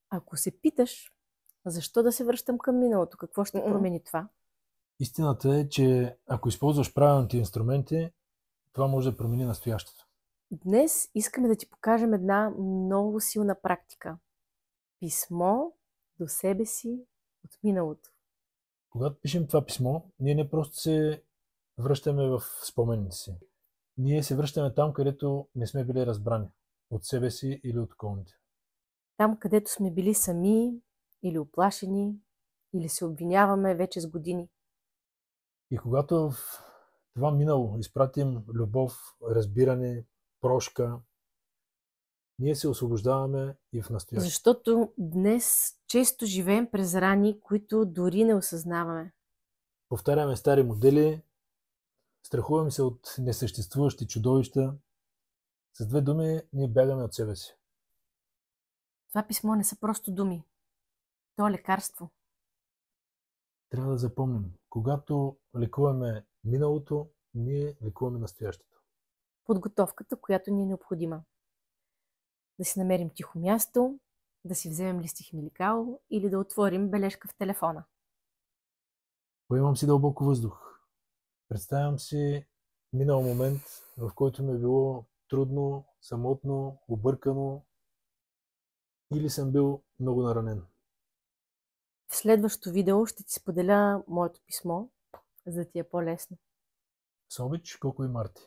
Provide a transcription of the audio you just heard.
Ако се питаш, защо да се връщам към миналото, какво ще промени това? Истината е, че ако използваш правилните инструменти, това може да промени настоящето. Днес искаме да ти покажем една много силна практика. Писмо до себе си от миналото. Когато пишем това писмо, ние не просто се връщаме в спомените си. Ние се връщаме там, където не сме били разбрани от себе си или от околните. Там, където сме били сами или оплашени, или се обвиняваме вече с години. И когато в това минало изпратим любов, разбиране, прошка, ние се освобождаваме и в настоящето. Защото днес често живеем през рани, които дори не осъзнаваме. Повтаряме стари модели, страхуваме се от несъществуващи чудовища. С две думи, ние бягаме от себе си. Това писмо не са просто думи. То е лекарство. Трябва да запомним, когато лекуваме миналото, ние лекуваме настоящето. Подготовката, която ни е необходима. Да си намерим тихо място, да си вземем лист и химикал или да отворим бележка в телефона. Поемам си дълбоко въздух. Представям си минал момент, в който ми е било трудно, самотно, объркано или съм бил много наранен. В следващото видео ще ти споделя моето писмо, за да ти е по-лесно. С обич, Коко и Марти.